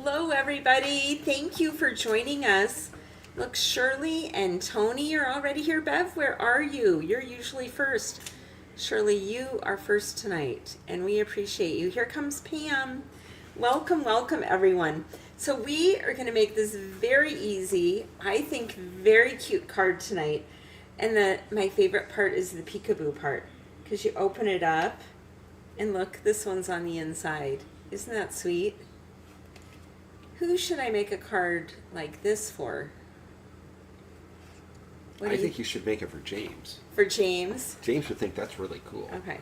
Hello, everybody. Thank you for joining us. Look, Shirley and Tony are already here. Bev, where are you? You're usually first. Shirley, you are first tonight, and we appreciate you. Here comes Pam. Welcome, welcome, everyone. So we are going to make this very easy, I think very cute card tonight. And my favorite part is the peekaboo part, because you open it up, and look, this one's on the inside. Isn't that sweet? Who should I make a card like this for? I think you should make it for James. For James? James would think that's really cool. Okay.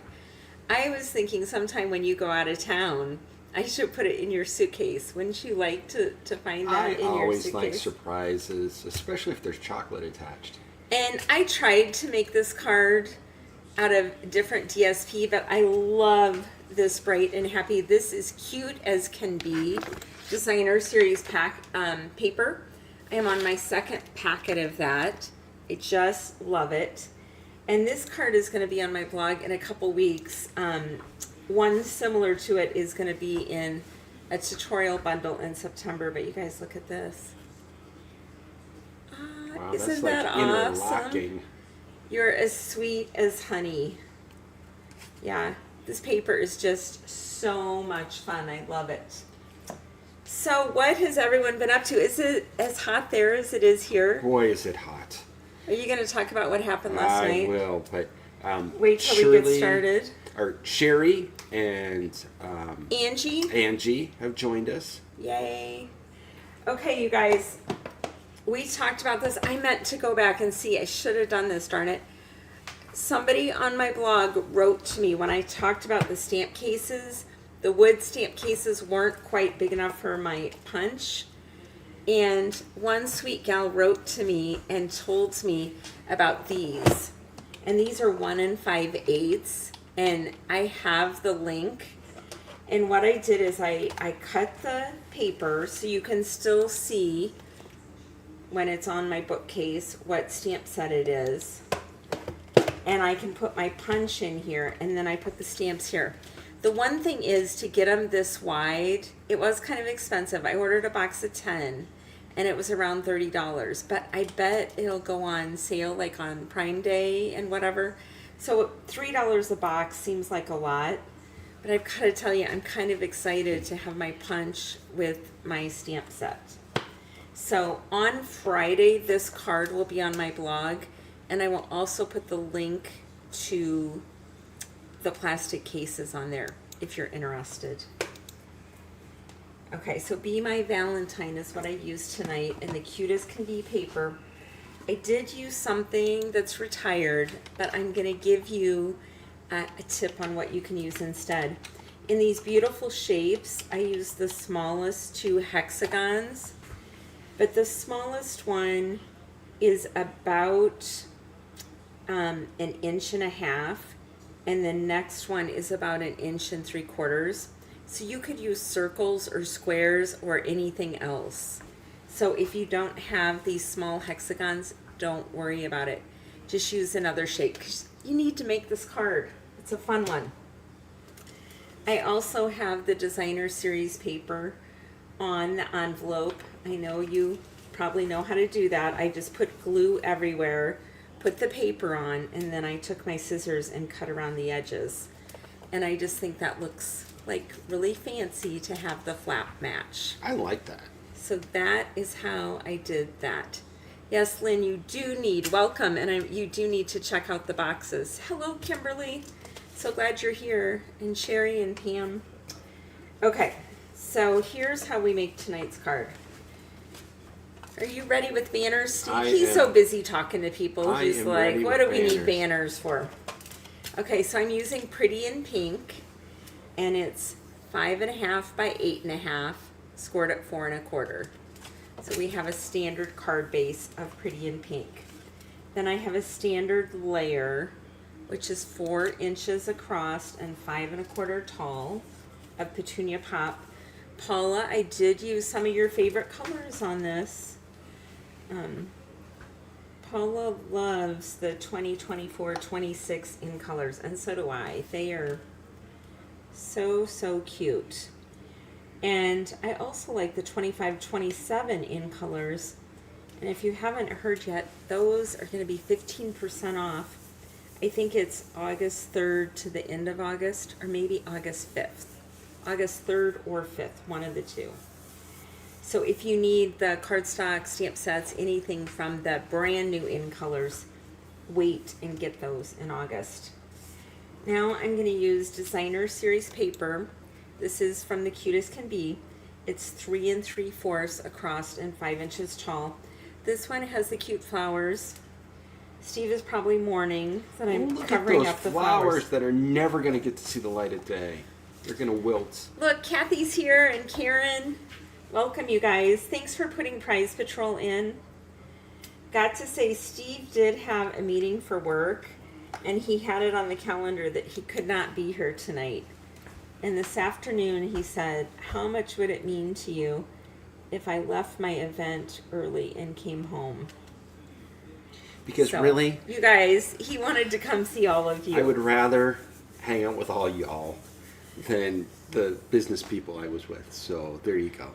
I was thinking sometime when you go out of town, I should put it in your suitcase. Wouldn't you like to find that in your suitcase? I always like surprises, especially if there's chocolate attached. And I tried to make this card out of different DSP, but I love this Bright and Happy. This is cute as can be. Designer Series paper. I am on my second packet of that. I just love it. And this card is going to be on my blog in a couple weeks. One similar to it is going to be in a tutorial bundle in September, but you guys look at this. Wow, Isn't that's that like awesome? interlocking. You're as sweet as honey. Yeah, this paper is just so much fun. I love it. So what has everyone been up to? Is it as hot there as it is here? Boy, is it hot. Are you going to talk about what happened last night? I will, but wait till we get started. Sherry and Angie have joined us. Yay. Okay, you guys, we talked about this. I meant to go back and see. I should have done this, darn it. Somebody on my blog wrote to me when I talked about the stamp cases. The wood stamp cases weren't quite big enough for my punch. And one sweet gal wrote to me and told me about these. And these are 1 5/8. And I have the link. And what I did is I cut the paper so you can still see when it's on my bookcase what stamp set it is. And I can put my punch in here, and then I put the stamps here. The one thing is to get them this wide, it was kind of expensive. I ordered a box of 10 and it was around $30, but I bet it'll go on sale like on Prime Day and whatever. So $3 a box seems like a lot, but I've got to tell you, I'm kind of excited to have my punch with my stamp set. So on Friday, this card will be on my blog, and I will also put the link to the plastic cases on there if you're interested. Okay, so Be My Valentine is what I used tonight, and the cutest can be paper. I did use something that's retired, but I'm going to give you a tip on what you can use instead. In these beautiful shapes, I used the smallest 2 hexagons, but the smallest one is about 1.5 inches. And the next one is about 1 3/4 inches. So you could use circles or squares or anything else. So if you don't have these small hexagons, don't worry about it. Just use another shape, because you need to make this card. It's a fun one. I also have the Designer Series paper on the envelope. I know you probably know how to do that. I just put glue everywhere, put the paper on, and then I took my scissors and cut around the edges. And I just think that looks like really fancy to have the flap match. I like that. So that is how I did that. Yes, Lynn, you do need, welcome, and you do need to check out the boxes. Hello, Kimberly. So glad you're here. And Sherry and Pam. Okay, so here's how we make tonight's card. Are you ready with banners, Steve? He's so busy talking to people. He's like, what do we need banners for? Okay, so I'm using Pretty in Pink, and it's 5.5 by 8.5, scored at 4 1/4. So we have a standard card base of Pretty in Pink. Then I have a standard layer, which is 4 inches across and 5 1/4 tall, of Petunia Pop. Paula, I did use some of your favorite colors on this. Paula loves the 2024-26 in colors, and so do I. They are so, so cute. And I also like the 25-27 in colors. And if you haven't heard yet, those are going to be 15% off. I think it's August 3rd to the end of August, or maybe August 5th. August 3rd or 5th, one of the two. So if you need the cardstock, stamp sets, anything from the brand new in colors, wait and get those in August. Now I'm going to use Designer Series paper. This is from the Cutest Can Be. It's 3 3/4 across and 5 inches tall. This one has the cute flowers. Steve is probably mourning that I'm covering up the flowers that are never going to get to see the light of day. They're going to wilt. Look, Kathy's here and Karen. Welcome, you guys. Thanks for putting Prize Patrol in. Got to say, Steve did have a meeting for work, and he had it on the calendar that he could not be here tonight. And this afternoon he said, how much would it mean to you if I left my event early and came home? Because So, really, you guys, he wanted to come see all of you. I would rather hang out with all y'all than the business people I was with. So there you go.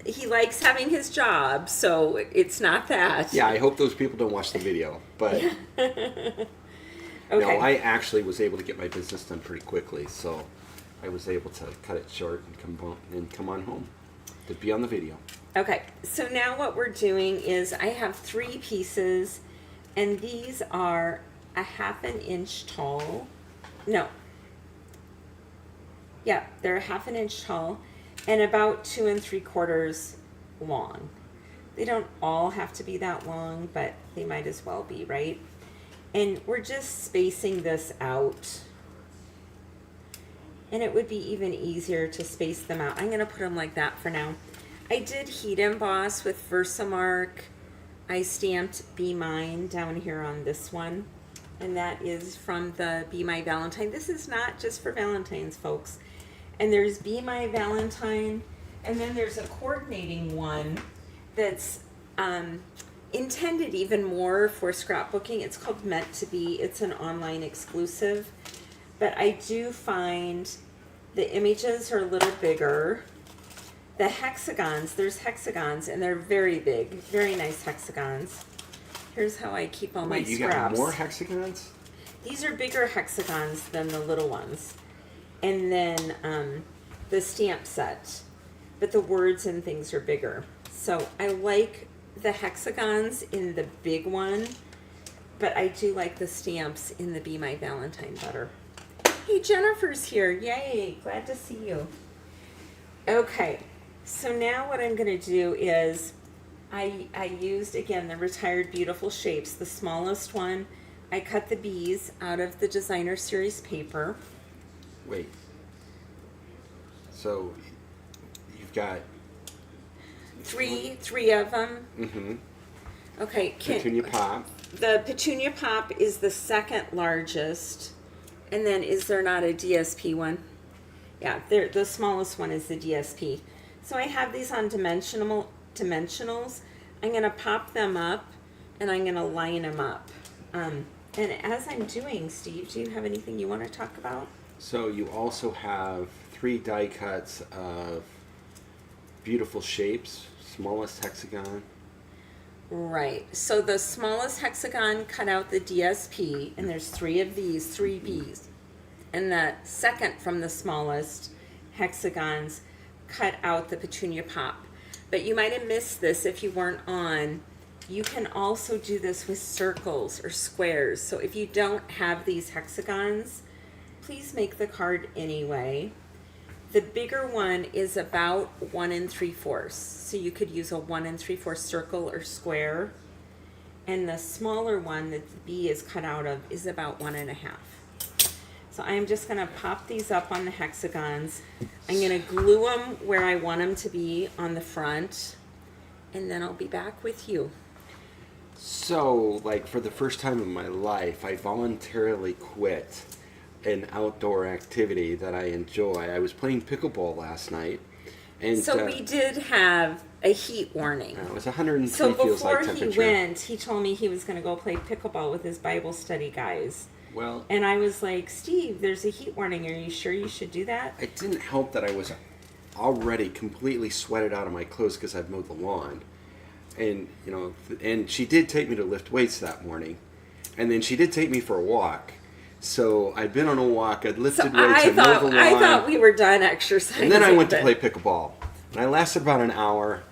He likes having his job, so it's not that. Yeah, I hope those people don't watch the video. But Okay. no, I actually was able to get my business done pretty quickly. So I was able to cut it short and come on home to be on the video. Okay, so now what we're doing is I have 3 pieces, and these are a 1/2 inch tall. No. Yeah, they're a 1/2 inch tall and about 2 3/4 long. They don't all have to be that long, but they might as well be, right? And we're just spacing this out. And it would be even easier to space them out. I'm going to put them like that for now. I did heat emboss with Versamark. I stamped Be Mine down here on this one. And that is from the Be My Valentine. This is not just for Valentine's, folks. And there's Be My Valentine. And then there's a coordinating one that's intended even more for scrapbooking. It's called Meant to Be. It's an online exclusive. But I do find the images are a little bigger. The hexagons, there's hexagons, and they're very big, very nice hexagons. Here's how I keep all my Wait, you scraps. got more hexagons? These are bigger hexagons than the little ones. And then the stamp set. But the words and things are bigger. So I like the hexagons in the big one, but I do like the stamps in the Be My Valentine better. Hey, Jennifer's here. Yay, glad to see you. Okay, so now what I'm going to do is I used, again, the Retired Beautiful Shapes, the smallest one. I cut the bees out of the Designer Series paper. Wait. So you've got Three of them. mm-hmm. Okay, Petunia Pop. the Petunia Pop is the second largest. And then is there not a DSP one? Yeah, the smallest one is the DSP. So I have these on dimensionals. I'm going to pop them up and I'm going to line them up. And as I'm doing, Steve, do you have anything you want to talk about? So you also have 3 die cuts of Beautiful Shapes, smallest hexagon. Right. So the smallest hexagon cut out the DSP, and there's 3 of these, 3 Bs. And the second from the smallest hexagons cut out the Petunia Pop. But you might have missed this if you weren't on. You can also do this with circles or squares. So if you don't have these hexagons, please make the card anyway. The bigger one is about 1 3/4. So you could use a 1 3/4 circle or square. And the smaller one that the B is cut out of is about 1 1/2. So I'm just going to pop these up on the hexagons. I'm going to glue them where I want them to be on the front. And then I'll be back with you. So, like, for the first time in my life, I voluntarily quit an outdoor activity that I enjoy. I was playing pickleball last night. And So we did have a heat warning. it was 103 So feels like before he temperature. went, he told me he was going to go play pickleball with his Bible study guys. Well, And I was like, Steve, there's a heat warning. Are you sure you should do that? it didn't help that I was already completely sweated out of my clothes because I've mowed the lawn. And, and she did take me to lift weights that morning. And then she did take me for a walk. So I'd been on a walk, I'd lifted weights, I'd mowed the lawn. I thought we were done exercising. And then I went to play pickleball. And I lasted about an hour,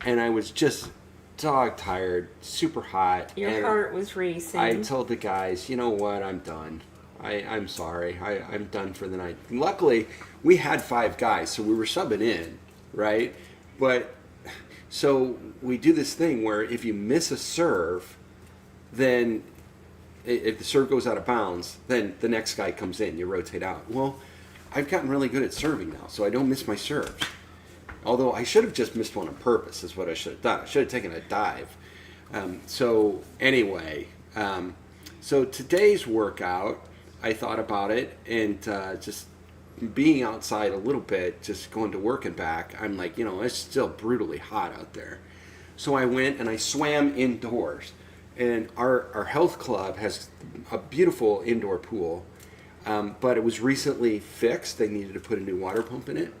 and I was just dog tired, super hot. Your heart was racing. I told the guys, you know what, I'm done. I'm sorry. I'm done for the night. Luckily, we had 5 guys, so we were subbing in, right? But, so we do this thing where if you miss a serve, then if the serve goes out of bounds, then the next guy comes in. You rotate out. Well, I've gotten really good at serving now, so I don't miss my serves. Although I should have just missed one on purpose is what I should have done. I should have taken a dive. So anyway, so today's workout, I thought about it, and just being outside a little bit, just going to work and back, I'm like, it's still brutally hot out there. So I went and I swam indoors. And our health club has a beautiful indoor pool, but it was recently fixed. They needed to put a new water pump in it.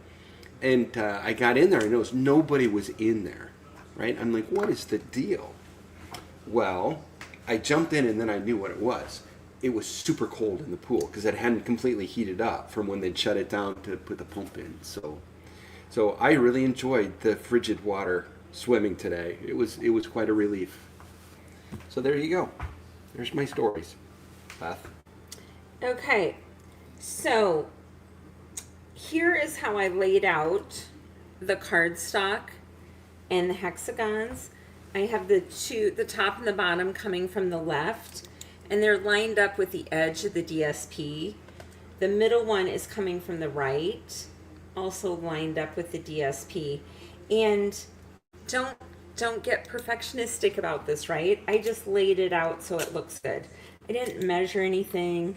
And I got in there, and noticed nobody was in there, right? I'm like, what is the deal? Well, I jumped in, and then I knew what it was. It was super cold in the pool because it hadn't completely heated up from when they'd shut it down to put the pump in. So I really enjoyed the frigid water swimming today. It was quite a relief. So there you go. There's my stories, Beth. Okay, so here is how I laid out the cardstock and the hexagons. I have the top and the bottom coming from the left, and they're lined up with the edge of the DSP. The middle one is coming from the right, also lined up with the DSP. And don't get perfectionistic about this, right? I just laid it out so it looks good. I didn't measure anything.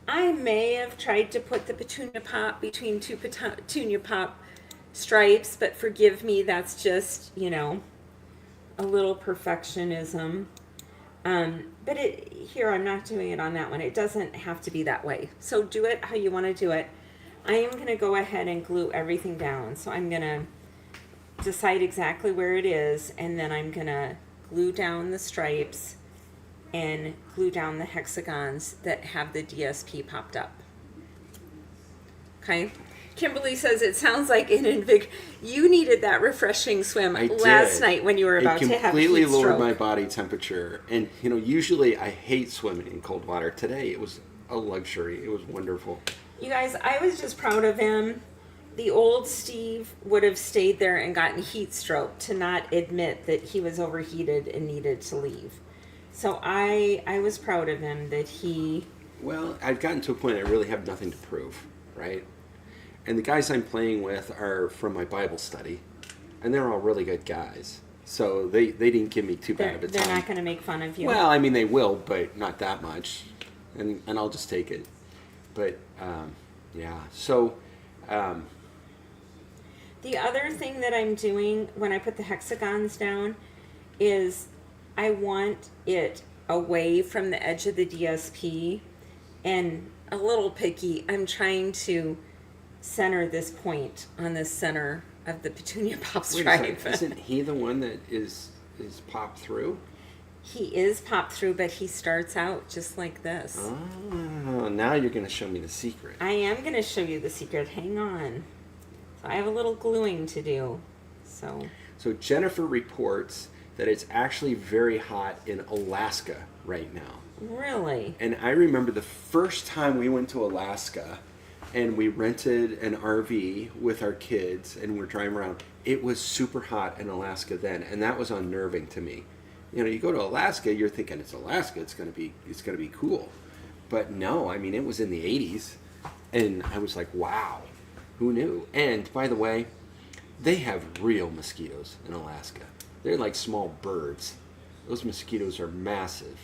I may have tried to put the petunia pop between 2 petunia pop stripes, but forgive me, that's just, a little perfectionism. But here, I'm not doing it on that one. It doesn't have to be that way. So do it how you want to do it. I am going to go ahead and glue everything down. So I'm going to decide exactly where it is, and then I'm going to glue down the stripes and glue down the hexagons that have the DSP popped up. Okay. Kimberly says it sounds like you needed that refreshing swim last night when you were about to have heat stroke. It completely lowered my body temperature. And, usually I hate swimming in cold water. Today it was a luxury. It was wonderful. You guys, I was just proud of him. The old Steve would have stayed there and gotten heat stroke to not admit that he was overheated and needed to leave. So I was proud of him that he... Well, I've gotten to a point I really have nothing to prove, right? And the guys I'm playing with are from my Bible study, and they're all really good guys. So they didn't give me too bad of a time. They're not going to make fun of you. Well, I mean, they will, but not that much. And I'll just take it. But, yeah. So... the other thing that I'm doing when I put the hexagons down is I want it away from the edge of the DSP, and a little picky, I'm trying to center this point on the center of the petunia pop stripe. Isn't he the one that is popped through? He is popped through, but he starts out just like this. Oh, now you're going to show me the secret. I am going to show you the secret. Hang on. So I have a little gluing to do. So Jennifer reports that it's actually very hot in Alaska right now. Really? And I remember the first time we went to Alaska and we rented an RV with our kids and we're driving around. It was super hot in Alaska then, and that was unnerving to me. You go to Alaska, you're thinking it's Alaska, it's gonna be cool. But no, I mean, it was in the 80s, and I was like, wow, who knew? And by the way, they have real mosquitoes in Alaska. They're like small birds. Those mosquitoes are massive.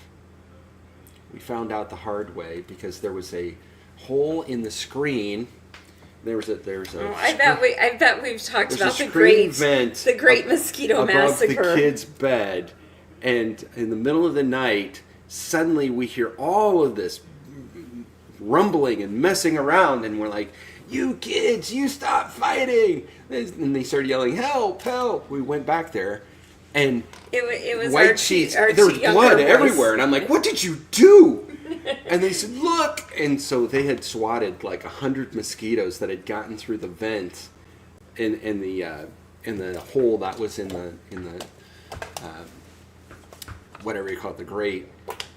We found out the hard way because there was a hole in the screen. There's a. Oh, I bet we've talked about the great mosquito massacre above the kid's bed, and in the middle of the night, suddenly we hear all of this rumbling and messing around, and we're like, "You kids, you stop fighting!" And they started yelling, "Help, help!" We went back there, and it was white our sheets. our There was two younger blood boys. everywhere, and I'm like, "What did you do?" And they said, "Look!" And so they had swatted like 100 mosquitoes that had gotten through the vent in the hole that was in the whatever you call it, the grate,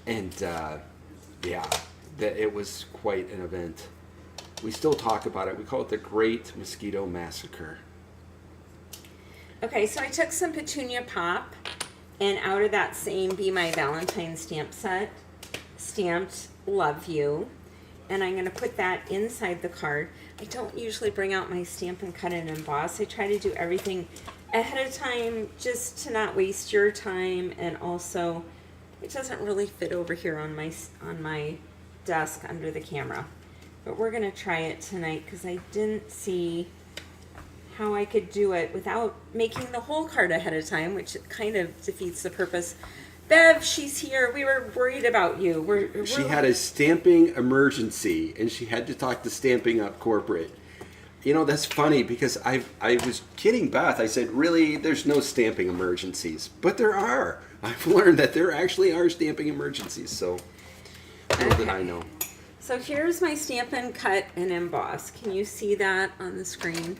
and yeah, it was quite an event. We still talk about it. We call it the Great Mosquito Massacre. Okay, so I took some Petunia Pop, and out of that same Be My Valentine stamp set, stamped Love You, and I'm going to put that inside the card. I don't usually bring out my Stampin' Cut and Emboss. I try to do everything ahead of time just to not waste your time, and also it doesn't really fit over here on my desk under the camera. But we're going to try it tonight because I didn't see how I could do it without making the whole card ahead of time, which kind of defeats the purpose. Bev, she's here. We were worried about you. She had a stamping emergency, and she had to talk to Stamping Up Corporate. You know, that's funny because I was kidding Beth. I said, really, there's no stamping emergencies. But there are. I've learned that there actually are stamping emergencies. So, little did I know. So here's my Stampin' Cut and Emboss. Can you see that on the screen?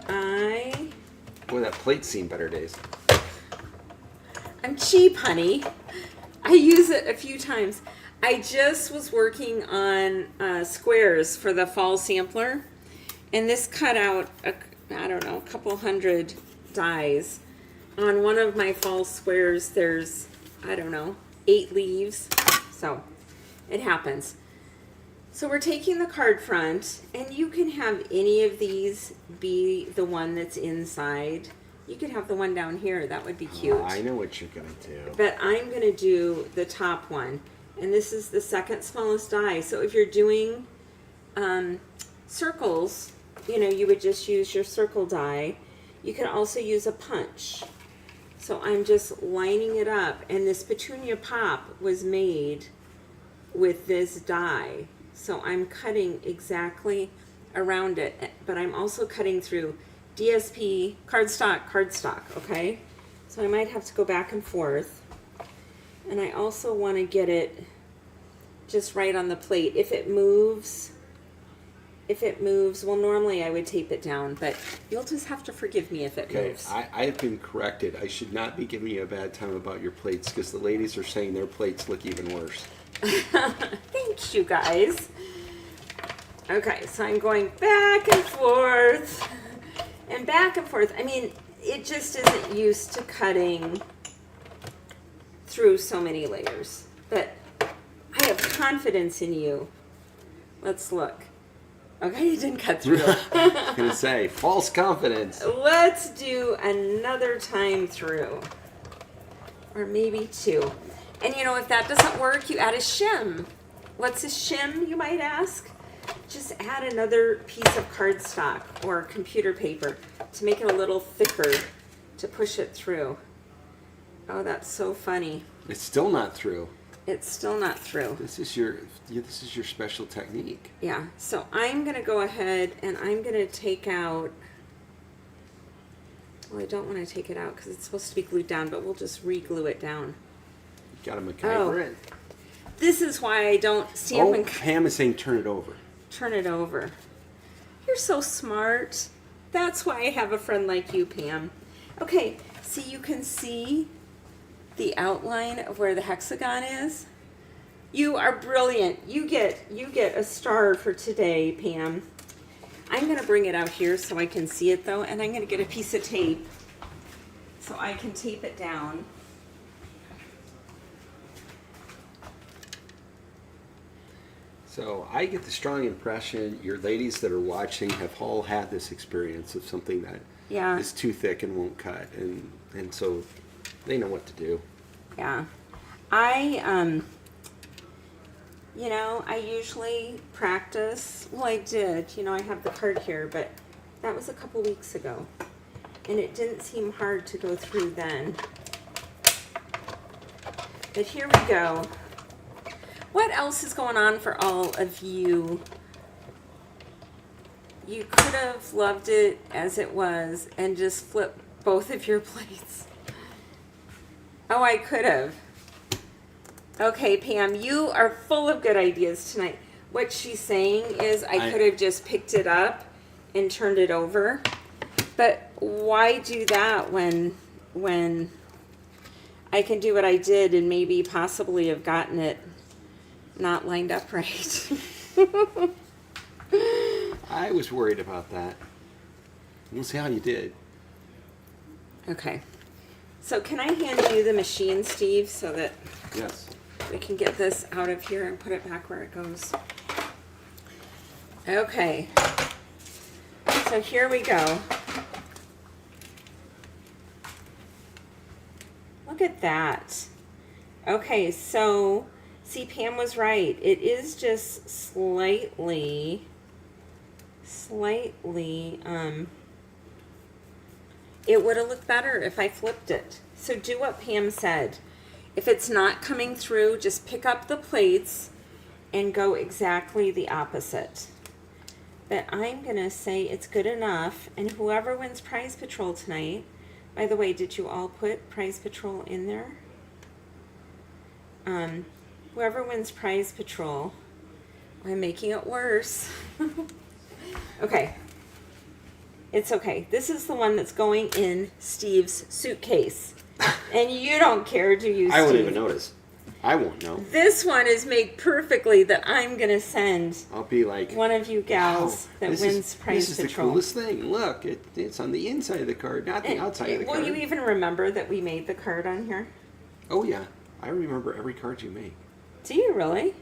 Boy, that plate's seen better days. I'm cheap, honey. I use it a few times. I just was working on squares for the fall sampler, and this cut out, I don't know, a couple hundred dies. On one of my fall squares, there's, I don't know, 8 leaves, so it happens. So we're taking the card front, and you can have any of these be the one that's inside. You could have the one down here. That would be cute. I know what you're going to do. But I'm going to do the top one. And this is the second smallest die. So if you're doing circles, you know, you would just use your circle die. You can also use a punch. So I'm just lining it up. And this Petunia Pop was made with this die. So I'm cutting exactly around it. But I'm also cutting through DSP, cardstock, okay? So I might have to go back and forth. And I also want to get it just right on the plate. If it moves, well, normally I would tape it down, but you'll just have to forgive me if it moves. I have been corrected. I should not be giving you a bad time about your plates because the ladies are saying their plates look even worse. Thanks, you guys. Okay, so I'm going back and forth. And back and forth. I mean, it just isn't used to cutting through so many layers. But I have confidence in you. Let's look. Okay, you didn't cut through. I was going to say, false confidence. Let's do another time through. Or maybe 2. And you know, if that doesn't work, you add a shim. What's a shim, you might ask? Just add another piece of cardstock or computer paper to make it a little thicker to push it through. Oh, that's so funny. It's still not through. It's still not through. This is your special technique. Yeah, so I'm going to go ahead and I'm going to take out, well, I don't want to take it out because it's supposed to be glued down, but we'll just re-glue it down. You got to MacGyver it. This is why I don't stamp and Pam is saying turn it over. Turn it over. You're so smart. That's why I have a friend like you, Pam. Okay, see, you can see the outline of where the hexagon is. You are brilliant. You get a star for today, Pam. I'm going to bring it out here so I can see it, though, and I'm going to get a piece of tape so I can tape it down. So I get the strong impression your ladies that are watching have all had this experience of something that is too thick and won't cut, and so they know what to do. Yeah. You know, I usually practice, well, I did, you know, I have the card here, but that was a couple weeks ago, and it didn't seem hard to go through then. But here we go. What else is going on for all of you You could have loved it as it was and just flipped both of your plates. Oh, I could have. Okay, Pam, you are full of good ideas tonight. What she's saying is I could have just picked it up and turned it over. But why do that when I can do what I did and maybe possibly have gotten it not lined up right? I was worried about that. We'll see how you did. Okay. So can I hand you the machine, Steve, so that Yes. we can get this out of here and put it back where it goes? Okay. So here we go. Look at that. Okay, so see, Pam was right. It is just slightly, it would have looked better if I flipped it. So do what Pam said. If it's not coming through, just pick up the plates and go exactly the opposite. But I'm going to say it's good enough. And whoever wins Prize Patrol tonight, by the way, did you all put Prize Patrol in there? Whoever wins Prize Patrol, I'm making it worse. Okay. It's okay. This is the one that's going in Steve's suitcase. And you don't care, do you, Steve? I won't even notice. I won't know. This one is made perfectly that I'm going to send I'll be like, one of you gals that wins Prize This is Patrol. the coolest thing. Look, it's on the inside of the card, not the outside of the card. Will you even remember that we made the card on here? Oh, yeah. I remember every card you make. Do you really?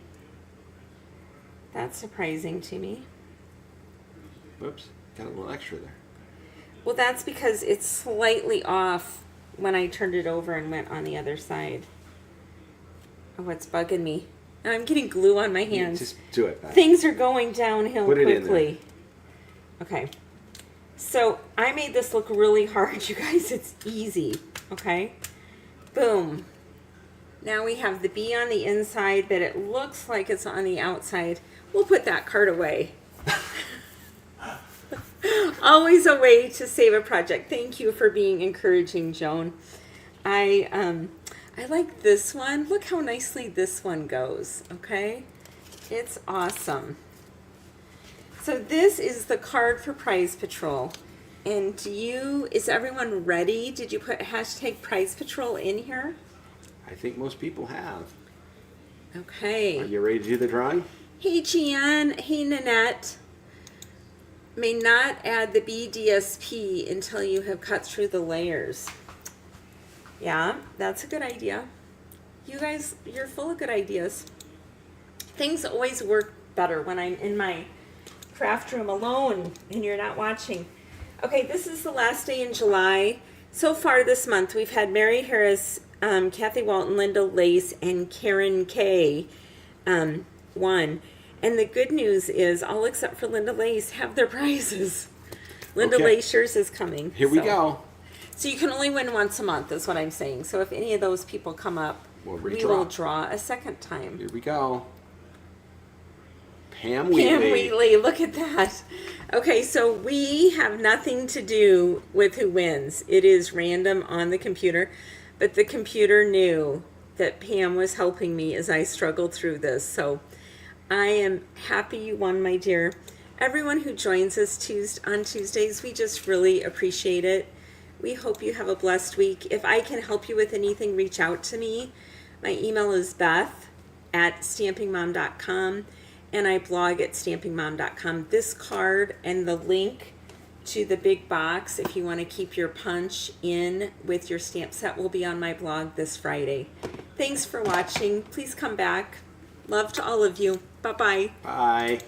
That's surprising to me. Whoops. Got a little extra there. Well, that's because it's slightly off when I turned it over and went on the other side. Oh, what's bugging me? I'm getting glue on my hands. Just do it back. Things are going downhill Put it quickly. in Okay. So I made this look really hard, you guys. It's easy. Okay. Boom. Now we have the B on the inside, but it looks like it's on the outside. We'll put that card away. Always a way to save a project. Thank you for being encouraging, Joan. I like this one. Look how nicely this one goes, okay? It's awesome. So this is the card for Prize Patrol. And is everyone ready? Did you put hashtag Prize Patrol in here? I think most people have. Okay. Are you ready to do the drawing? Hey, Gian. Hey, Nanette. May not add the BDSP until you have cut through the layers. Yeah, that's a good idea. You guys, you're full of good ideas. Things always work better when I'm in my craft room alone and you're not watching. Okay, this is the last day in July. So far this month, we've had Mary Harris, Kathy Walton, Linda Lace, and Karen Kay won. And the good news is, all except for Linda Lace have their prizes. Linda Okay. Lace yours is coming. Here we go. So you can only win once a month, is what I'm saying. So if any of those people come up, We'll we redraw. will draw a second time. Here we go. Pam Wheatley. Pam Wheatley, look at that. Okay, so we have nothing to do with who wins. It is random on the computer, but the computer knew that Pam was helping me as I struggled through this. So I am happy you won, my dear. Everyone who joins us on Tuesdays, we just really appreciate it. We hope you have a blessed week. If I can help you with anything, reach out to me. My email is beth@stampingmom.com, and I blog at stampingmom.com. This card and the link to the big box, if you want to keep your punch in with your stamp set, will be on my blog this Friday. Thanks for watching. Please come back. Love to all of you. Bye-bye. Bye.